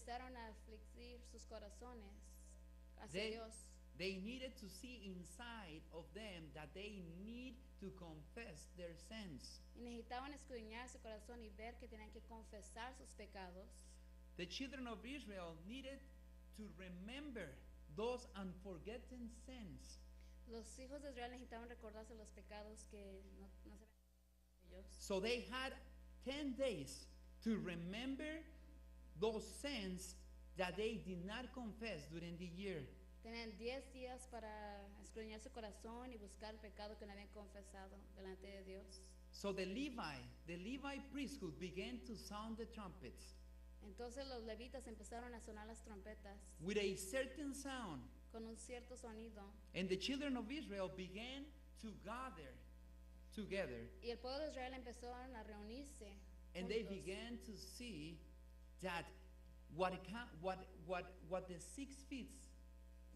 empezaron a afligir sus corazones hacia They, Dios. they needed to see inside of them that they need to confess their sins. Y necesitaban escudriñar su corazón y ver que tenían que confesar sus pecados. The children of Israel needed to remember those unforgotten sins. Los hijos de Israel necesitaban recordarse los pecados que no se habían de ellos. So they had 10 days to remember those sins that they did not confess during the year. Tenían 10 días para escudriñar su corazón y buscar el pecado que no habían confesado delante de Dios. So the Levi priesthood began to sound the trumpets Entonces los levitas empezaron a sonar las trompetas with a certain sound, con un cierto sonido. and the children of Israel began to gather together, Y el pueblo de Israel empezó a reunirse. and they juntos. began to see that what the 6 feet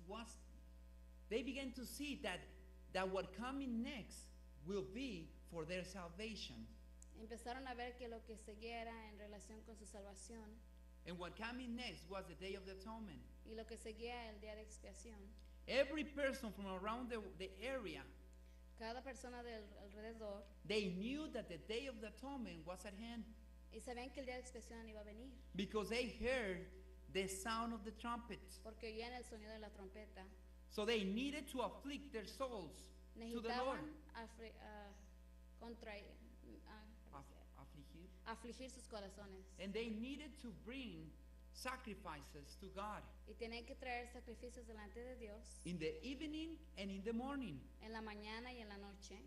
was. They began to see that what coming next will be for their salvation. Empezaron a ver que lo que seguía era en relación con su salvación And what coming next was the Day of the Atonement. y lo que seguía el día de expiación. Every person from around the area, Cada persona del alrededor they knew that the Day of the Atonement was at hand y sabían que el día de expiación iba a venir because they heard the sound of the trumpet. porque oían el sonido de la trompeta. So they needed to afflict their souls to the Lord. Necesitaban contraer, Affligir. afligir sus corazones And they needed to bring sacrifices to God y tenían que traer sacrificios delante de Dios in the evening and in the morning en la mañana y en la noche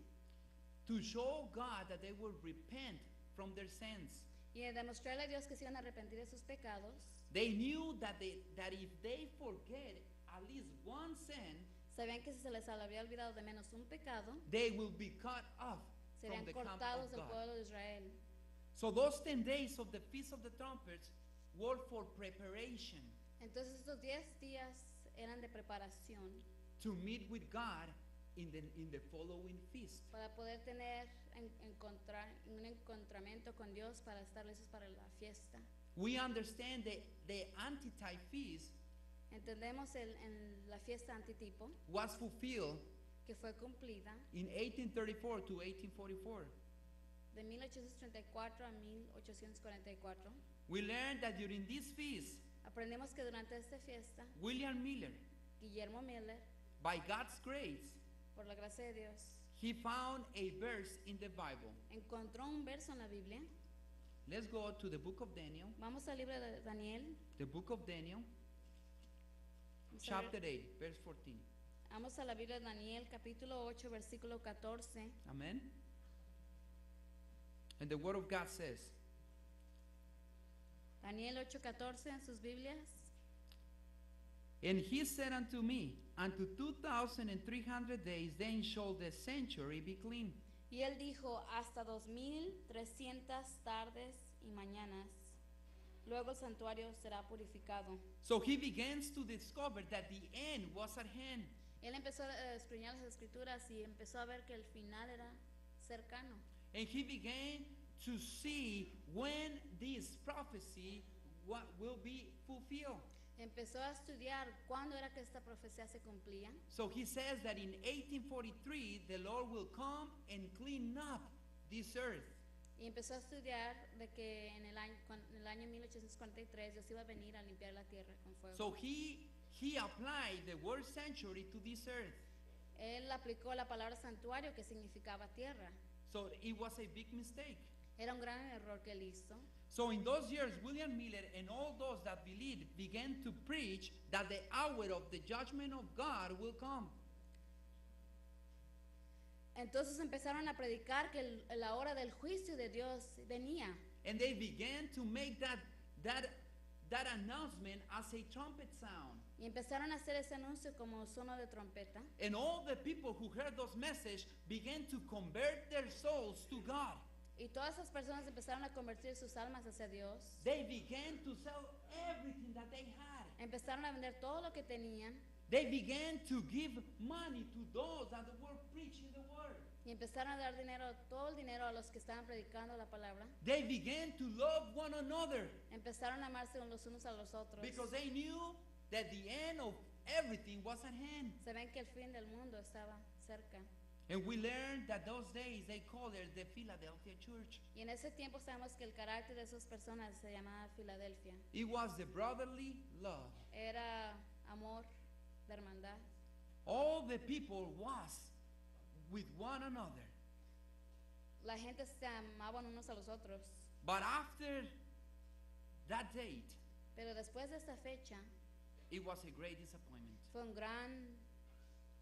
to show God that they will repent from their sins. y demostrarle a Dios que se iban a arrepentir de sus pecados. They knew that if they forget at least one sin, Sabían que si se les había olvidado de menos un pecado, they will be cut off from serían the camp cortados of del God. pueblo de Israel. So those 10 days of the Feast of the Trumpets were for preparation Entonces estos 10 días eran de preparación to meet with God in the following feast. para poder tener un encontramiento con Dios para estar listos para la fiesta. We understand that the antitype feast Entendemos en la fiesta antitipo was fulfilled que fue cumplida in 1834 to 1844. de 1834 a 1844. We learned that during this feast, Aprendimos que durante esta fiesta, William Miller, Guillermo Miller, by God's grace, por la gracia de Dios, he found a verse in the Bible. encontró un verso en la Biblia. Let's go to the book of Daniel, Vamos al libro de Daniel, the book of Daniel, vamos a chapter ver- 8, verse 14. vamos a la Biblia de Daniel, capítulo 8, versículo 14. Amen. And the word of God says, Daniel 8:14 en sus Biblias. and he said unto me, unto 2,300 days, then shall the sanctuary be clean. Y él dijo, hasta 2300 tardes y mañanas. Luego el santuario será purificado. So he begins to discover that the end was at hand. Él empezó a escudriñar las escrituras y empezó a ver que el final era cercano. And he began to see when this prophecy will be fulfilled. Empezó a estudiar cuándo era que esta profecía se cumplía. So he says that in 1843, the Lord will come and clean up this earth. Y empezó a estudiar de que en el año 1843 Dios iba a venir a limpiar la tierra con fuego. So he applied the word sanctuary to this earth. Él aplicó la palabra santuario que significaba tierra. So it was a big mistake. Era un gran error que él hizo. So in those years, William Miller and all those that believed began to preach that the hour of the judgment of God will come. Entonces empezaron a predicar que la hora del juicio de Dios venía. And they began to make that announcement as a trumpet sound. Y empezaron a hacer ese anuncio como sono de trompeta. And all the people who heard those messages began to convert their souls to God. Y todas esas personas empezaron a convertir sus almas hacia Dios. They began to sell everything that they had. Empezaron a vender todo lo que tenían. They began to give money to those that were preaching the word. Y empezaron a dar dinero, todo el dinero a los que estaban predicando la palabra. They began to love one another Empezaron a amarse los unos a los otros. because they knew that the end of everything was at hand. Se ven que el fin del mundo estaba cerca. And we learned that those days they called it the Philadelphia church. Y en ese tiempo sabemos que el carácter de esas personas se llamaba Filadelfia. It was the brotherly love. Era amor, de hermandad. All the people was with one another. La gente se amaban unos a los otros. But after that date, Pero después de esta fecha it was a great disappointment. fue un gran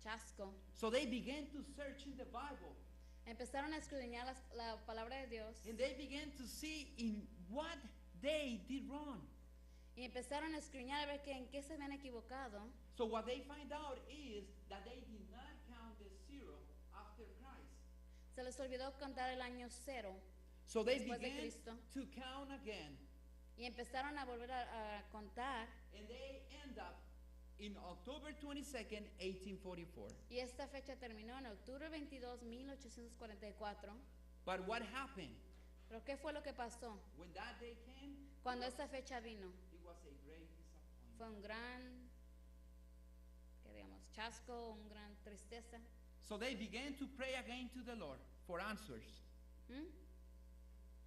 chasco. So they began to search in the Bible Empezaron a escudriñar la palabra de Dios and they began to see in what they did wrong. y empezaron a escudriñar a ver en qué se habían equivocado. So what they find out is that they did not count the zero after Christ. Se les olvidó contar el año cero So they Después de began Cristo. to count again, y empezaron a volver a contar. and they end up in October 22nd, 1844. Y esta fecha terminó en octubre 22, 1844. But what happened? ¿Pero qué fue lo que pasó? When that day came, Cuando esta fecha vino, it was a great disappointment. fue un gran, ¿qué digamos? Chasco, un gran tristeza. So they began to pray again to the Lord for answers. ¿Mm?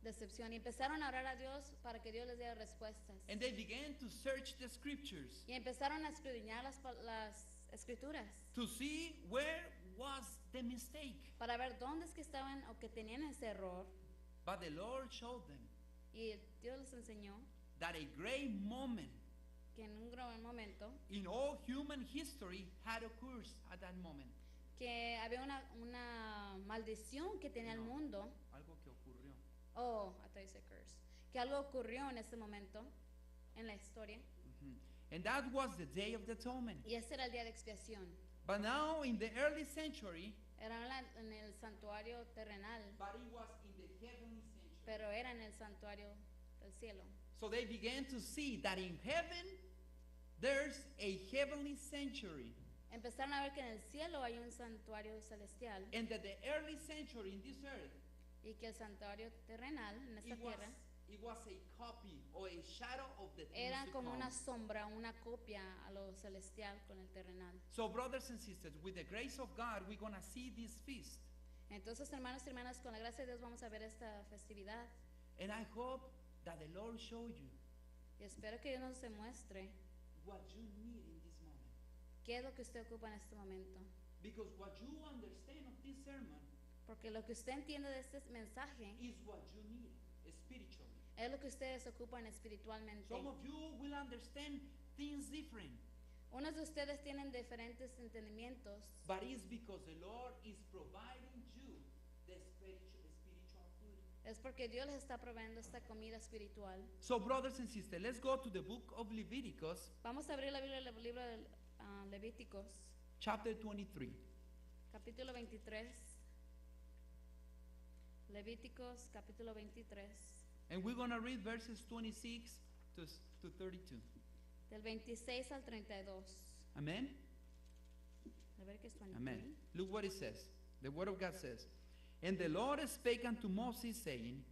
Decepción. Y empezaron a orar a Dios para que Dios les diera respuestas. And they began to search the scriptures Y empezaron a escudriñar las escrituras to see where was the mistake. para ver dónde es que estaban o que tenían ese error. But the Lord showed them Y Dios les enseñó that a great moment que en un gran momento in all human history had occurred at that moment. que había una maldición que tenía el No. mundo. Algo que ocurrió. Oh, I thought you said curse. Que algo ocurrió en ese momento en la historia. Mhm. And that was the Day of the Atonement. Y ese era el día de expiación. But now in the early century, Era en el santuario terrenal, but it was in the heavenly sanctuary. pero era en el santuario del cielo. So they began to see that in heaven there's a heavenly sanctuary, Empezaron a ver que en el cielo hay un santuario celestial and that the early sanctuary in this earth y que el santuario terrenal en esta tierra it was a copy or a shadow of the things era to como come. una sombra, una copia a lo celestial con el terrenal. So brothers and sisters, with the grace of God, we're gonna see this feast, Entonces, hermanos y hermanas, con la gracia de Dios vamos a ver esta festividad and I hope that the Lord show you y espero que Dios nos se muestre what you need in this moment, qué es lo que usted ocupa en este momento. because what you understand of this sermon Porque lo que usted entiende de este mensaje is what you need spiritually. es lo que ustedes ocupan espiritualmente. Some of you will understand things different, Unos de ustedes tienen diferentes entendimientos, but it's because the Lord is providing you the spiritual food. es porque Dios les está proveyendo esta comida espiritual. So brothers and sisters, let's go to the book of Leviticus, Vamos a abrir la Biblia, el libro de Levíticos, chapter 23. capítulo 23. Levíticos, capítulo 23, And we're going to read verses 26 to 32. del 26 al 32. Amen? Levíticos 23. Amen. Look what it says. The word of God says, And the Lord spake unto Moses, saying,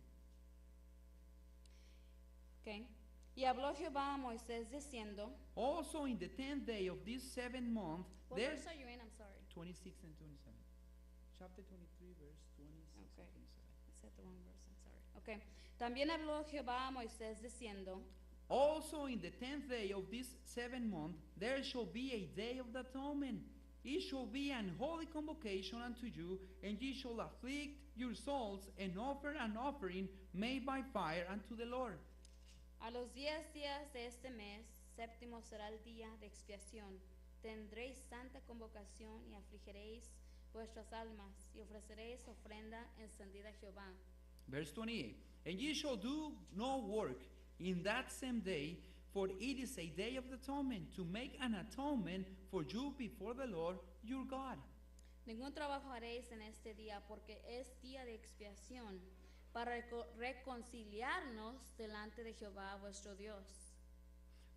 Okay. Y habló Jehová a Moisés diciendo, Also in the 10th day of this 7th month, what there's verse are you in? I'm sorry. 26 and 27. Chapter 23, verse 26 Okay. and 27. I said the wrong verse, I'm sorry. Okay. También habló Jehová a Moisés diciendo, Also in the 10th day of this 7th month, there shall be a day of the atonement. It shall be an holy convocation unto you, and ye shall afflict your souls, and offer an offering made by fire unto the Lord. a los 10 días de este mes, séptimo será el día de expiación. Tendréis santa convocación y afligiréis vuestras almas y ofreceréis ofrenda encendida a Jehová. Verse 28. And ye shall do no work in that same day, for it is a day of atonement, to make an atonement for you before the Lord your God. Ningún trabajo haréis en este día, porque es día de expiación, para reconciliarnos delante de Jehová vuestro Dios.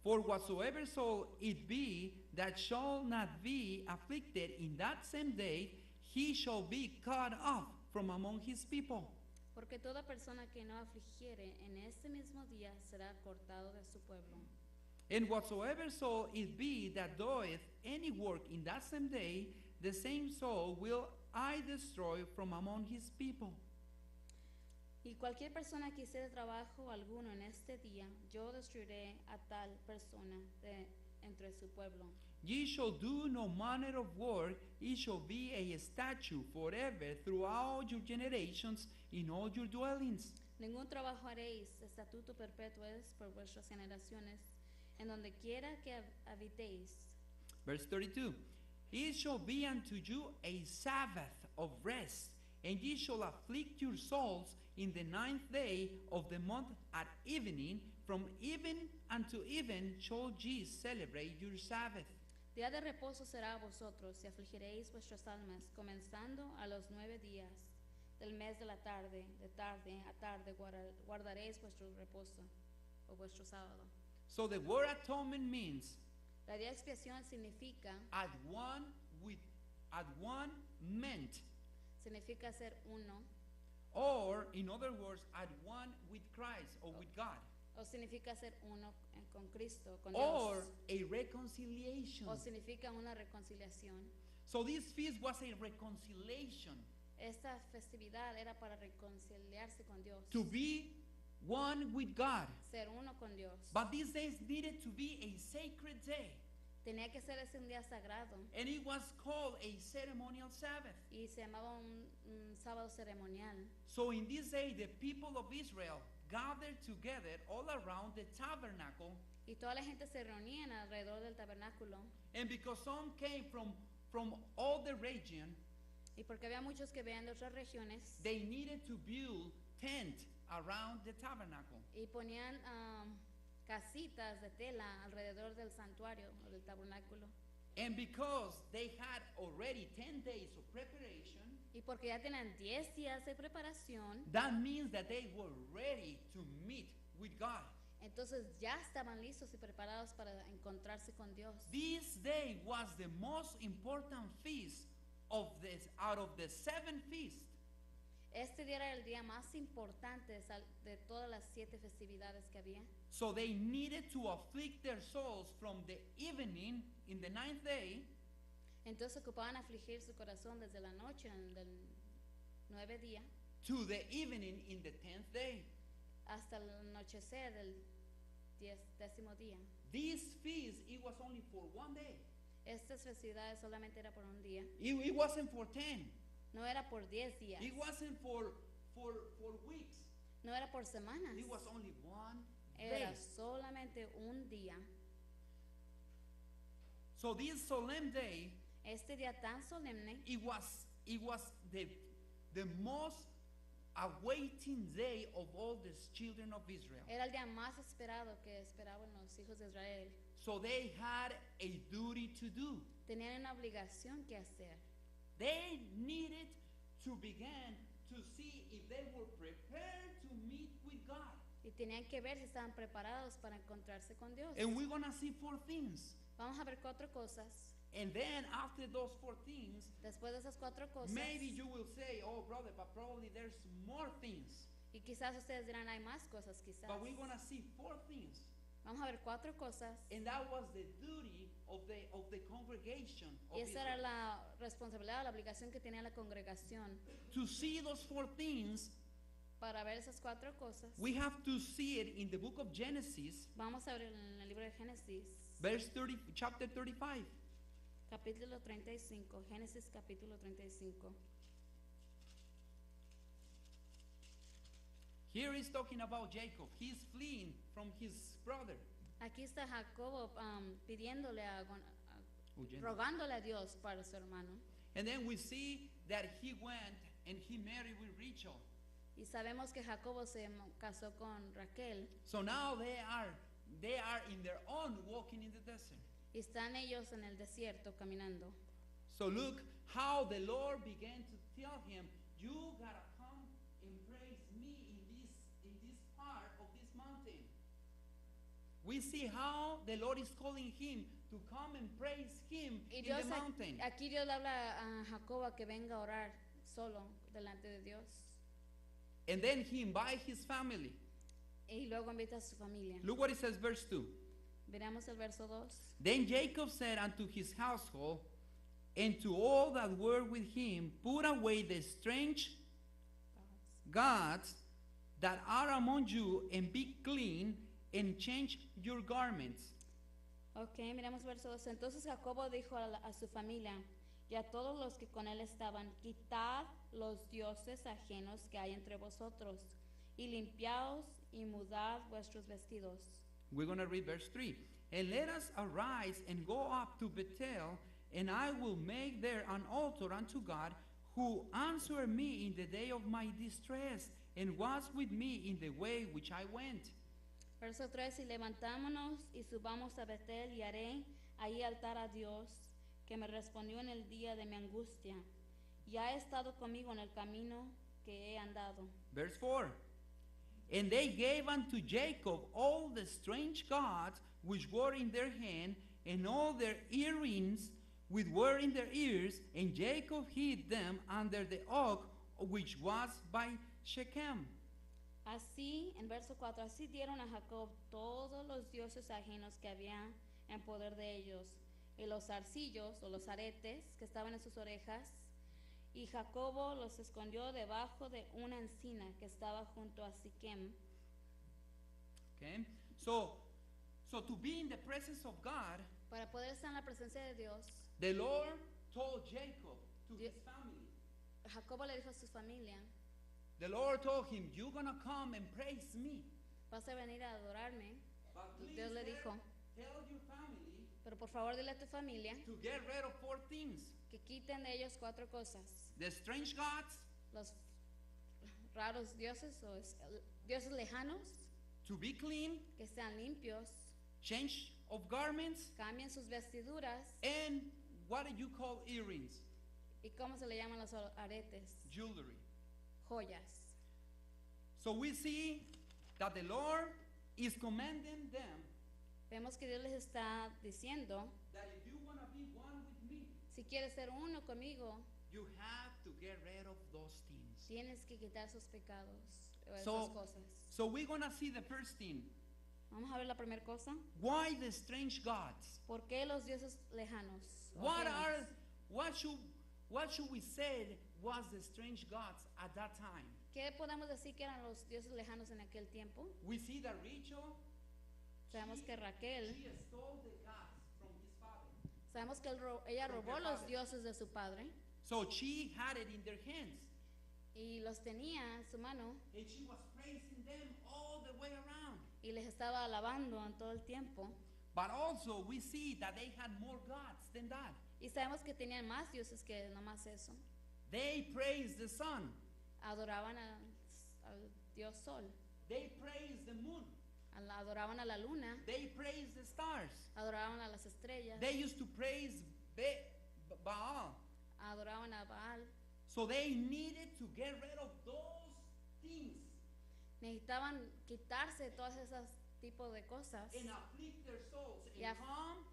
For whatsoever shall it be that shall not be afflicted in that same day, he shall be cut off from among his people. Porque toda persona que no afligiere en este mismo día será cortado de su pueblo. And whatsoever soul it be that doeth any work in that same day, the same soul will I destroy from among his people. Y cualquier persona que hiciere trabajo alguno en este día, yo destruiré a tal persona de entre su pueblo. Ye shall do no manner of work, it shall be a statute forever throughout your generations in all your dwellings. Ningún trabajo haréis, estatuto perpetuo es por vuestras generaciones, en donde quiera que habitéis. Verse 32. It shall be unto you a Sabbath of rest, and ye shall afflict your souls in the 9th day of the month at evening. From even unto even shall ye celebrate your Sabbath. Día de reposo será a vosotros, y afligiréis vuestras almas, comenzando a los 9 días del mes de tarde a tarde guardaréis vuestro reposo o vuestro sábado. So the word atonement means La día de expiación significa at one meant, ser uno, or in other words, at one with Christ or with God, o significa ser uno con Cristo, con or Dios, a reconciliation. o significa una reconciliación. So this feast was a reconciliation, Esta festividad era para reconciliarse con Dios, to be one with God. ser uno con Dios. But these days needed to be a sacred day, Tenía que ser ese un día sagrado and it was called a ceremonial Sabbath. y se llamaba un sábado ceremonial. So in this day, the people of Israel gathered together all around the tabernacle, Y toda la gente se reunía alrededor del tabernáculo. and because some came from all the region, Y porque había muchos que venían de otras regiones they needed to build tent around the tabernacle. y ponían casitas de tela alrededor del santuario o del tabernáculo. And because they had already 10 days of preparation, Y porque ya tenían 10 días de preparación, that means that they were ready to meet with God. entonces ya estaban listos y preparados para encontrarse con Dios. This day was the most important feast of this out of the 7 feasts. Este día era el día más importante de todas las 7 festividades que había. So they needed to afflict their souls from the evening in the 9th day Entonces ocupaban afligir su corazón desde la noche del 9 día to the evening in the 10th day. hasta el anochecer del 10º día. This feast, it was only for one day. Estas festividades solamente era por un día. It wasn't for 10. No era por 10 días. It wasn't for weeks. No era por semanas. It was only one Era day. solamente un día. So this solemn day, Este día tan solemne it was the most awaiting day of all the children of Israel. era el día más esperado que esperaban los hijos de Israel. So they had a duty to do. Tenían una obligación que hacer. They needed to begin to see if they were prepared to meet with God. Y tenían que ver si estaban preparados para encontrarse con Dios. And we're going to see 4 things. Vamos a ver 4 cosas. And then after those 4 things, Después de esas 4 cosas, maybe you will say, oh brother, but probably there's more things. y quizás ustedes dirán, hay más cosas quizás. But we're going to see 4 things. Vamos a ver 4 cosas. And that was the duty of the congregation of Y esa era Israel. la responsabilidad, la obligación que tenía la congregación. To see those 4 things, Para ver esas 4 cosas, we have to see it in the book of Genesis, vamos a ver en el libro de Génesis, chapter 35. capítulo 35. Génesis capítulo 35. Here he's talking about Jacob. He's fleeing from his brother. Aquí está Jacobo pidiéndole rogándole a Dios para su hermano. And then we see that he went and he married with Rachel. Y sabemos que Jacobo se casó con Raquel. So now they are in their own walking in the desert. Y están ellos en el desierto caminando. So look how the Lord began to tell him, you gotta come and praise me in this part of this mountain. we see how the Lord is calling him to come and praise him Y in Dios, the mountain. aquí Dios le habla a Jacob a que venga a orar solo delante de Dios. And then he invites his family. Y luego invita a su familia. Look what it says, verse 2. Miramos el verso 2. Then Jacob said unto his household, and to all that were with him, put away the strange gods that are among you, and be clean, and change your garments. Ok, miramos el verso 2. Entonces Jacobo dijo a su familia y a todos los que con él estaban, quitad los dioses ajenos que hay entre vosotros, y limpiaos y mudad vuestros vestidos. We're going to read verse 3. And let us arise and go up to Bethel, and I will make there an altar unto God, who answered me in the day of my distress, and was with me in the way which I went. Verso 3, y levantámonos y subamos a Betel, y haré ahí altar a Dios, que me respondió en el día de mi angustia, y ha estado conmigo en el camino que he andado. Verse 4. And they gave unto Jacob all the strange gods which were in their hand, and all their earrings which were in their ears, and Jacob hid them under the oak which was by Shechem. Así, en verso 4, así dieron a Jacob todos los dioses ajenos que había en poder de ellos, y los zarcillos o los aretes que estaban en sus orejas, y Jacobo los escondió debajo de una encina que estaba junto a Siquem. Okay? So to be in the presence of God, Para poder estar en la presencia de Dios, the Lord told Jacob to Di- his family. Jacobo le dijo a su familia, The Lord told him, you're going to come and praise me. vas a venir a adorarme. But please Dios le dijo, tell your family pero por favor dile a tu familia to get rid of 4 things. que quiten de ellos 4 cosas. The strange gods, Los raros dioses o dioses lejanos, to be clean, que sean limpios, change of garments, cambien sus vestiduras. and what do you call earrings? ¿Y cómo se le llaman los aretes? Jewelry. Joyas. So we see that the Lord is commanding them Vemos que Dios les está diciendo, that if you want to be one with me, si quieres ser uno conmigo, you have to get rid of those things. tienes que quitar sus pecados o So- esas cosas. So we're going to see the first thing. Vamos a ver la primera cosa. Why the strange gods? ¿Por qué los dioses lejanos? o What ajenos? what should we say was the strange gods at that time? ¿Qué podemos decir que eran los dioses lejanos en aquel tiempo? We see that Rachel, Sabemos que Raquel, she stole the gods from his father. sabemos que ella From robó her los father. dioses de su padre So she had it in their hands. y los tenía en su mano And she was praising them all the way around. y les estaba alabando en todo el tiempo. But also we see that they had more gods than that. Y sabemos que tenían más dioses que nomás eso. They praised the sun. Adoraban al dios sol, They praised the moon. adoraban a la luna, They praised the stars. adoraban a las estrellas, They used to praise Baal. adoraban a Baal. So they needed to get rid of those things Necesitaban quitarse de todas esas tipos de cosas and afflict their souls and Yeah. come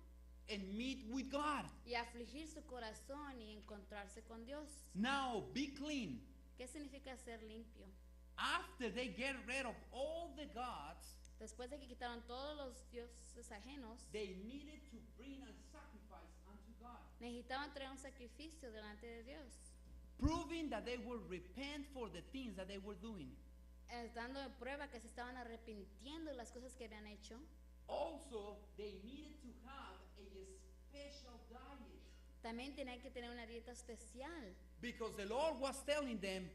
and meet with God. y afligir su corazón y encontrarse con Dios. Now be clean. ¿Qué significa ser limpio? After they get rid of all the gods, Después de que quitaron todos los dioses ajenos, they needed to bring a sacrifice unto God, necesitaban traer un sacrificio delante de Dios, proving that they will repent for the things that they were doing. dando de prueba que se estaban arrepintiendo de las cosas que habían hecho. Also, they needed to have a special diet También tenían que tener una dieta especial, because the Lord was telling them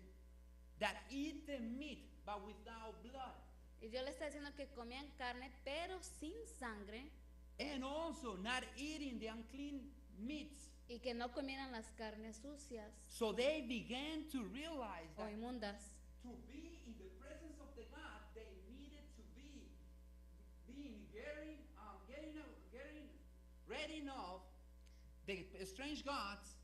that eat the meat but without blood, y Dios le está diciendo que comían carne pero sin sangre, and also not eating the unclean meats. y que no comieran las carnes sucias So they began to realize o that inmundas. to be in the presence of the God, they needed to be getting rid of the strange gods,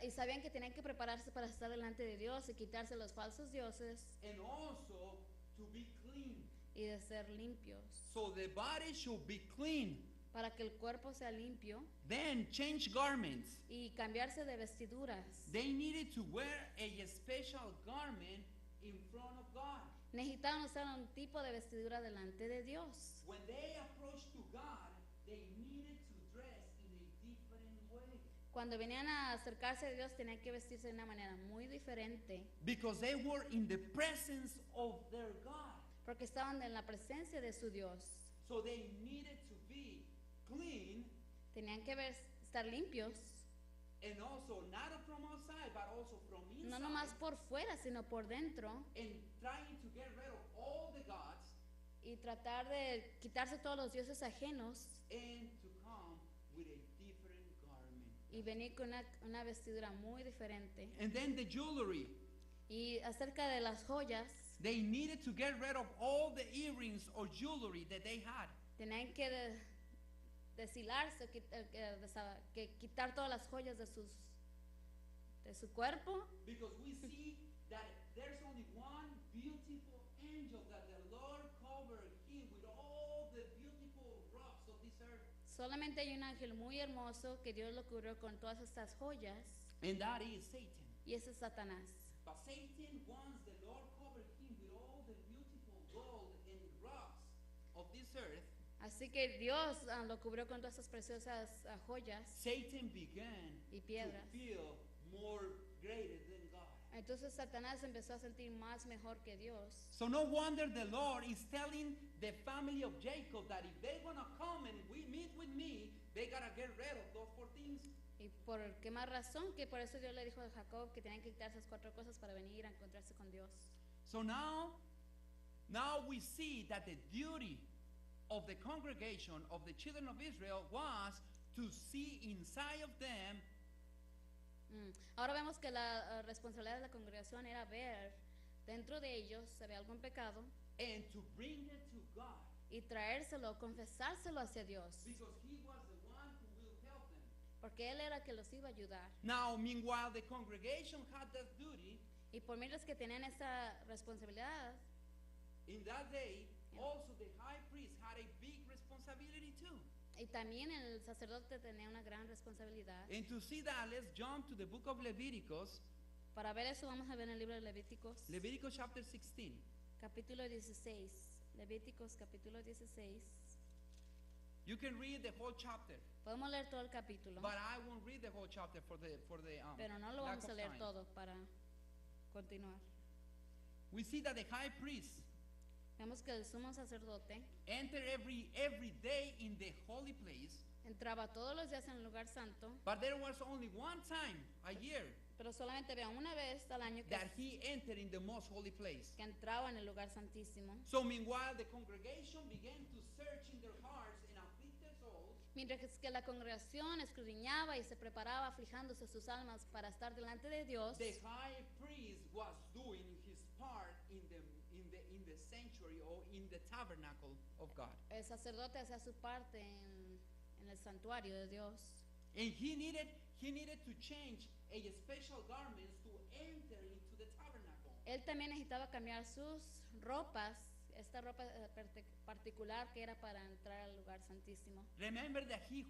Y sabían que tenían que prepararse para estar delante de Dios y quitarse los falsos dioses and also to be clean. y de ser limpios. So the body should be clean. Para que el cuerpo sea limpio Then change garments. y cambiarse de vestiduras. They needed to wear a special garment in front of God. Necesitaban usar un tipo de vestidura delante de Dios. When they approached to God, they needed to dress in a different way. Cuando venían a acercarse a Dios tenían que vestirse de una manera muy diferente Because they were in the presence of their God. porque estaban en la presencia de su Dios. So they needed to be clean, Tenían que estar limpios, and also not from outside, but also from inside. no nomás por fuera, sino por dentro, And trying to get rid of all the gods y tratar de quitarse todos los dioses ajenos and to come with a different garment. y venir con una vestidura muy diferente. And then the jewelry. Y acerca de las joyas, They needed to get rid of all the earrings or jewelry that they had. tenían que deshilarse, que quitar todas las joyas de su cuerpo, Because we see that there's only one beautiful angel that the Lord covered him with all the beautiful rocks of this earth. solamente hay un ángel muy hermoso que Dios lo cubrió con todas estas joyas, And that is Satan. y ese es Satanás. But Satan, once the Lord covered him with all the beautiful gold and rocks of this earth, Así que Dios lo cubrió con todas estas preciosas joyas Satan began y to piedras. feel more greater than God. Entonces Satanás empezó a sentir más mejor que Dios. So no wonder the Lord is telling the family of Jacob that if they're gonna come and we meet with me, they gotta get rid of those 4 things. ¿Y por qué más razón? Que por eso Dios le dijo a Jacob que tenían que quitar esas 4 cosas para venir a encontrarse con Dios. So now we see that the duty of the congregation of the children of Israel was to see inside of them Ahora vemos que la responsabilidad de la congregación era ver dentro de ellos si había algún pecado and to bring it to God, y traérselo, confesárselo hacia Dios, because he was the one who will help them. porque Él era el que los iba a ayudar. Now, meanwhile, the congregation had that duty. Y por mientras que tenían esa responsabilidad, In that day, Yeah. also the high priest had a big responsibility too. y también el sacerdote tenía una gran responsabilidad. And to see that, let's jump to the book of Leviticus, Para ver eso vamos a ver en el libro de Levíticos, Leviticus chapter 16. capítulo 16. Levíticos capítulo 16. You can read the whole chapter, Podemos leer todo el capítulo, but I won't read the whole chapter for the pero no lo lack vamos a of leer time. todo para continuar. We see that the high priest Vemos que el sumo sacerdote entered every day in the holy place, entraba todos los días en el lugar santo, but there was only one time a year pero solamente había una vez al año that he entered in the most holy place. que entraba en el lugar santísimo. So meanwhile, the congregation began to search in their hearts and afflict their souls. Mientras que la congregación escudriñaba y se preparaba aflijándose sus almas para estar delante de Dios, The high priest was doing his part in the sanctuary or in the tabernacle of God. el sacerdote hacía su parte en el santuario de Dios. And he needed to change a special garments to enter into the tabernacle. Él también necesitaba cambiar sus ropas, esta ropa particular que era para entrar al lugar santísimo. Remember that he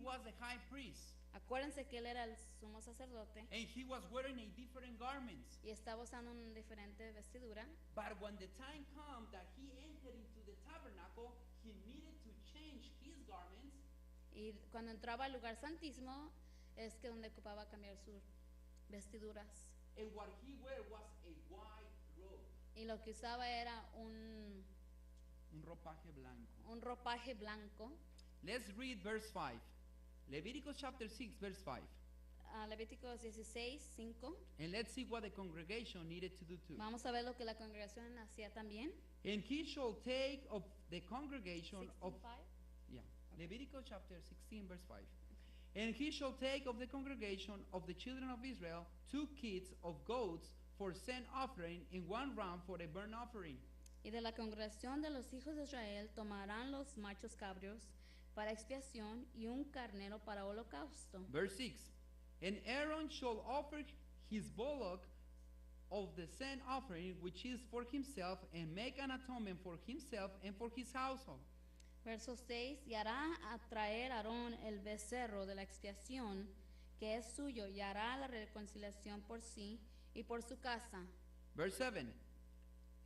was the high priest Acuérdense que él era el sumo sacerdote and he was wearing a different garments. y estaba usando una diferente vestidura. But when the time came that he entered into the tabernacle, he needed to change his garments. Y cuando entraba al lugar santísimo es que donde ocupaba cambiar sus vestiduras. And what he wore was a white robe, Y lo que usaba era un ropaje blanco. ropaje blanco. Let's read verse 5. Leviticus chapter 6, verse 5. Levíticos 16, 5. And let's see what the congregation needed to do too. Vamos a ver lo que la congregación hacía también. And he shall take of the congregation of 16:5. Yeah. Leviticus chapter 16, verse 5. And he shall take of the congregation of the children of Israel 2 kits of goats for sin offering and 1 ram for a burnt offering. Y de la congregación de los hijos de Israel tomarán los machos cabrios para expiación y un carnero para holocausto. Verse 6. And Aaron shall offer his bullock of the sin offering which is for himself, and make an atonement for himself and for his household. Verso 6, y hará atraer Aarón el becerro de la expiación que es suyo, y hará la reconciliación por sí y por su casa. Verse 7.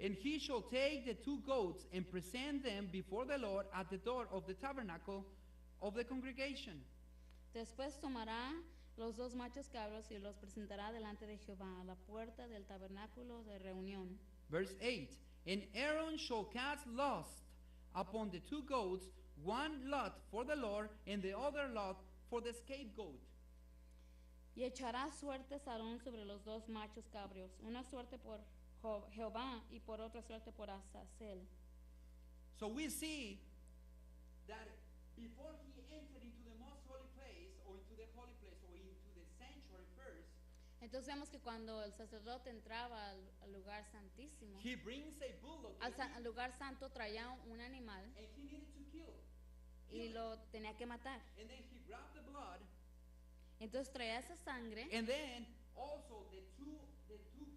And he shall take the 2 goats and present them before the Lord at the door of the tabernacle of the congregation. Después tomará los 2 machos cabros y los presentará delante de Jehová a la puerta del tabernáculo de reunión. Verse 8. And Aaron shall cast lots upon the 2 goats, one lot for the Lord, and the other lot for the scapegoat. Y echará suertes Aarón sobre los 2 machos cabros, una suerte por Jehová y por otra suerte por Azazel. So we see that before he entered into the most holy place, or into the holy place, or into the sanctuary first, Entonces vemos que cuando el sacerdote entraba al lugar santísimo, he brings a bullock al lugar santo traía un animal and he needed to kill. y lo tenía que matar. And then he grabbed the blood, Entonces traía esa sangre and then also the two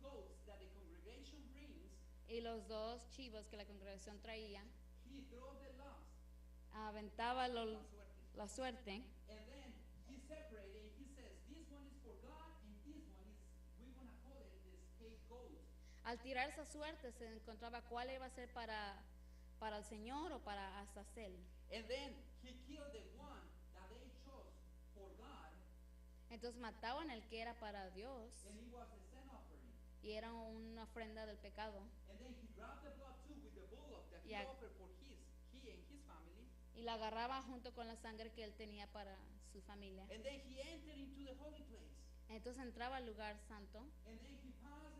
goats that the congregation brings, y los 2 chivos que la congregación traía, he throws the lots, aventaba la suerte. la suerte And then he separated and he says, this one is for God and this one is, we're going to call it the scapegoat. Al tirar esa suerte se encontraba cuál iba a ser para el Señor o para Azazel. And then he killed the one that they chose for God, Entonces mataban el que era para Dios and it was a sin offering. y era una ofrenda del pecado. And then he grabbed the blood too with the bullock that he Yeah. offered for he and his family. Y la agarraba junto con la sangre que él tenía para su familia. And then he entered into the holy place. Entonces entraba al lugar santo. And then he passed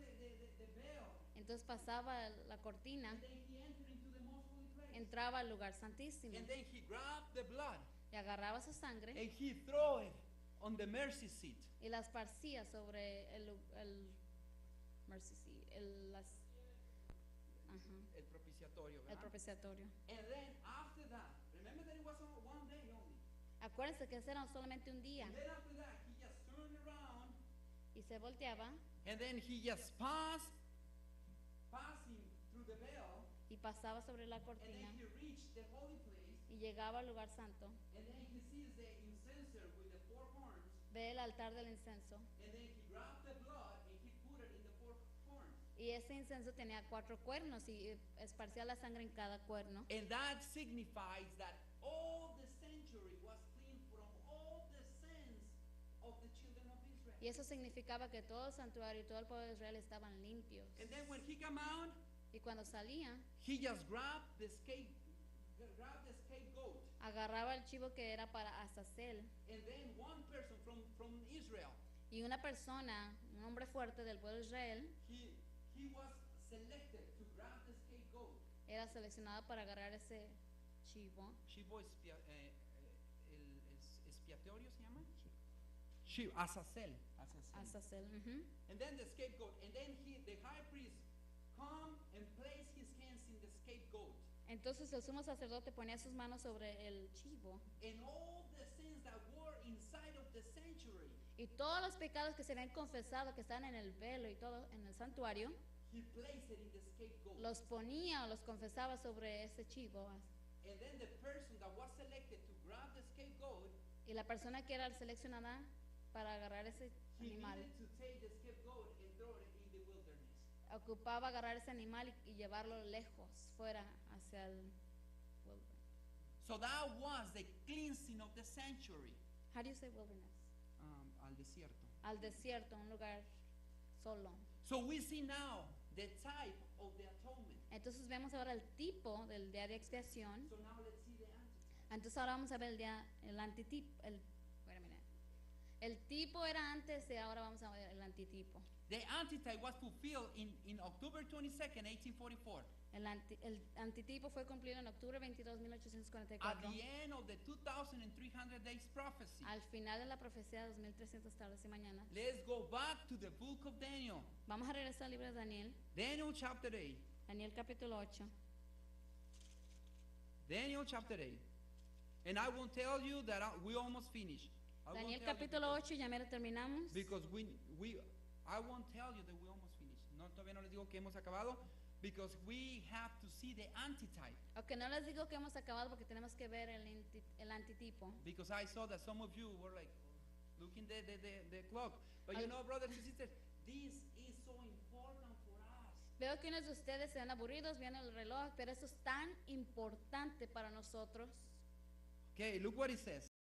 the veil. Entonces pasaba la cortina. And then he entered into the most holy place. Entraba al lugar santísimo. And then he grabbed the blood Y agarraba esa sangre and he threw it on the mercy seat. y la esparcía sobre el mercy seat, El propiciatorio, el ¿verdad? propiciatorio. And then after that, remember that it was on one day only. Acuérdense que ese era solamente un día. And then after that, he just turned around Y se volteaba and then he just passing through the veil, y pasaba sobre la and cortina then he reached the holy place, y llegaba al lugar santo. and then he sees the incenser with the 4 horns, Ve el altar del incenso. and then he grabbed the blood and he put it in the 4 horns. Y ese incenso tenía 4 cuernos y esparcía la sangre en cada cuerno. And that signifies that all the sanctuary was clean from all the sins of the children of Israel. Y eso significaba que todo el santuario y todo el pueblo de Israel estaban limpios. And then when he came out, Y cuando salía, he just grabbed the scapegoat, agarraba el chivo que era para Azazel. and then one person from Israel, Y una persona, un hombre fuerte del pueblo de Israel, he was selected to grab the scapegoat. era seleccionado para agarrar ese chivo. Chivo expiatorio se llama? Chivo, Azazel. Azazel. Ujú. And then the scapegoat, and then the high priest come and place his hands in the scapegoat. Entonces el sumo sacerdote ponía sus manos sobre el chivo. And all the sins that were inside of the sanctuary, Y todos los pecados que se habían confesado, que estaban en el velo y todo, en el santuario, he placed it in the scapegoat. los ponía o los confesaba sobre ese chivo. And then the person that was selected to grab the scapegoat, Y la persona que era seleccionada para agarrar ese he animal, needed to take the scapegoat and throw it in the wilderness. ocupaba agarrar ese animal y llevarlo lejos, fuera, hacia el wilderness. So that was the cleansing of the sanctuary. How do you say wilderness? Al desierto. Al desierto, un lugar solo. So we see now the type of the atonement. Entonces vemos ahora el tipo del día de expiación. So now let's see the antitype. Entonces ahora vamos a ver el antitipo. Wait a minute. El tipo era antes y ahora vamos a ver el antitipo. The antitype was fulfilled in October 22nd, 1844. El antitipo fue cumplido en octubre 22, At 1844. the end of the 2,300 days prophecy. Al final de la profecía de 2300 tardes y mañanas. Let's go back to the book of Daniel. Vamos a regresar al libro de Daniel. Daniel chapter 8. Daniel capítulo 8. Daniel chapter 8. And I won't tell you that we almost finished. I won't Daniel tell you capítulo 8, ya mero terminamos. because I won't tell you that we almost finished. No, todavía no les digo que hemos acabado, because we have to see the antitype. Ok, no les digo que hemos acabado porque tenemos que ver el antitipo. Because I saw that some of you were like looking the clock. But you know, brothers and sisters, this is so important for us. Veo que unos de ustedes se ven aburridos viendo el reloj, pero eso es tan importante para nosotros. Okay, look what it says.